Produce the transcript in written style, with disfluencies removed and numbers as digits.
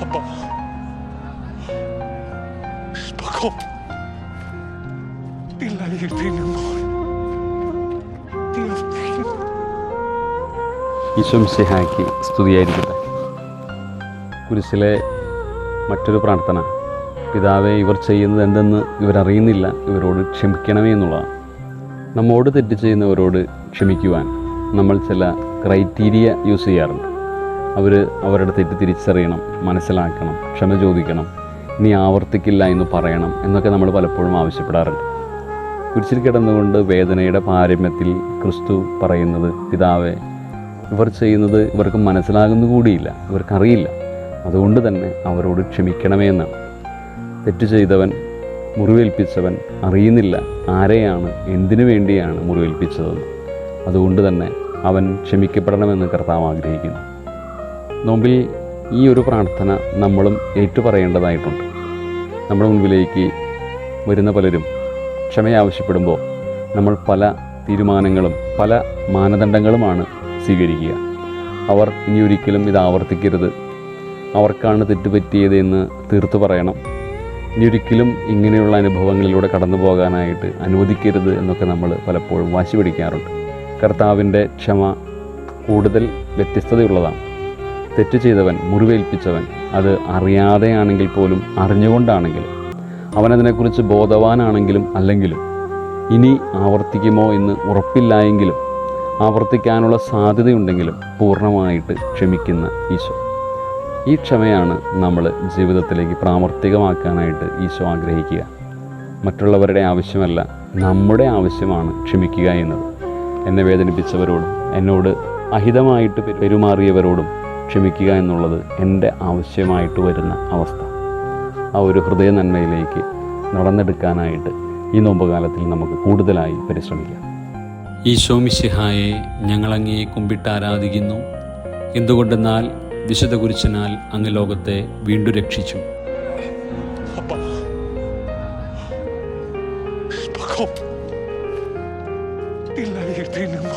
Papa, Paco, Pilayitin mo. ഈശോമിശിഹായ്ക്ക് സ്തുതിയായിരിക്കട്ടെ. കുരിശിലെ മറ്റൊരു പ്രാർത്ഥന, പിതാവേ, ഇവർ ചെയ്യുന്നത് എന്തെന്ന് ഇവരറിയുന്നില്ല, ഇവരോട് ക്ഷമിക്കണമേ എന്നുള്ളതാണ്. നമ്മോട് തെറ്റ് ചെയ്യുന്നവരോട് ക്ഷമിക്കുവാൻ നമ്മൾ ചില ക്രൈറ്റീരിയ യൂസ് ചെയ്യാറുണ്ട്. അവരുടെ തെറ്റ് തിരിച്ചറിയണം, മനസ്സിലാക്കണം, ക്ഷമ ചോദിക്കണം, ഇനി ആവർത്തിക്കില്ല എന്ന് പറയണം എന്നൊക്കെ നമ്മൾ പലപ്പോഴും ആവശ്യപ്പെടാറുണ്ട്. കുരിശിൽ കിടന്നുകൊണ്ട് വേദനയുടെ പാരമ്യത്തിൽ ക്രിസ്തു പറയുന്നത്, പിതാവേ, ഇവർ ചെയ്യുന്നത് ഇവർക്ക് മനസ്സിലാകുന്നു കൂടിയില്ല, ഇവർക്കറിയില്ല, അതുകൊണ്ട് തന്നെ അവരോട് ക്ഷമിക്കണമേ എന്നാണ്. തെറ്റ് ചെയ്തവൻ, മുറിവേൽപ്പിച്ചവൻ അറിയുന്നില്ല ആരെയാണ്, എന്തിനു വേണ്ടിയാണ് മുറിവേൽപ്പിച്ചതെന്ന്. അതുകൊണ്ട് തന്നെ അവൻ ക്ഷമിക്കപ്പെടണമെന്ന് കർത്താവ് ആഗ്രഹിക്കുന്നു. നോമ്പിൽ ഈ ഒരു പ്രാർത്ഥന നമ്മളും ഏറ്റുപറയേണ്ടതായിട്ടുണ്ട്. നമ്മുടെ മുൻപിലേക്ക് വരുന്ന പലരും ക്ഷമയാവശ്യപ്പെടുമ്പോൾ നമ്മൾ പല തീരുമാനങ്ങളും പല മാനദണ്ഡങ്ങളുമാണ് സ്വീകരിക്കുക. അവർ ഇനി ഒരിക്കലും ഇത് ആവർത്തിക്കരുത്, അവർക്കാണ് തെറ്റുപറ്റിയത് എന്ന് തീർത്തു പറയണം, ഇനി ഒരിക്കലും ഇങ്ങനെയുള്ള അനുഭവങ്ങളിലൂടെ കടന്നു പോകാനായിട്ട് അനുവദിക്കരുത് എന്നൊക്കെ നമ്മൾ പലപ്പോഴും വാശി പിടിക്കാറുണ്ട്. കർത്താവിൻ്റെ ക്ഷമ കൂടുതൽ വ്യത്യസ്തതയുള്ളതാണ്. തെറ്റ് ചെയ്തവൻ, മുറിവേൽപ്പിച്ചവൻ, അത് അറിയാതെയാണെങ്കിൽ പോലും അറിഞ്ഞുകൊണ്ടാണെങ്കിലും, അവനതിനെക്കുറിച്ച് ബോധവാനാണെങ്കിലും അല്ലെങ്കിലും, ഇനി ആവർത്തിക്കുമോ എന്ന് ഉറപ്പില്ലായെങ്കിലും, ആവർത്തിക്കാനുള്ള സാധ്യതയുണ്ടെങ്കിലും പൂർണ്ണമായിട്ട് ക്ഷമിക്കുന്ന ഈശോ. ഈ ക്ഷമയാണ് നമ്മൾ ജീവിതത്തിലേക്ക് പ്രാവർത്തികമാക്കാനായിട്ട് ഈശോ ആഗ്രഹിക്കുക. മറ്റുള്ളവരുടെ ആവശ്യമല്ല, നമ്മുടെ ആവശ്യമാണ് ക്ഷമിക്കുക എന്നത്. എന്നെ വേദനിപ്പിച്ചവരോടും എന്നോട് അഹിതമായിട്ട് പെരുമാറിയവരോടും ക്ഷമിക്കുക എന്നുള്ളത് എൻ്റെ ആവശ്യമായിട്ട് വരുന്ന അവസ്ഥ. ആ ഒരു ഹൃദയ നന്മയിലേക്ക് നടന്നെടുക്കാനായിട്ട് ഈ നോമ്പുകാലത്തിൽ നമുക്ക് കൂടുതലായി പരിശ്രമിക്കാം. ഈശോമിശിഹായെ ഞങ്ങളങ്ങേ കുമ്പിട്ട് ആരാധിക്കുന്നു. എന്തുകൊണ്ടെന്നാൽ വിശുദ്ധ കുരിശിനാൽ അങ്ങ് ലോകത്തെ വീണ്ടും രക്ഷിച്ചു. Papa, Paco, Pilayitin mo.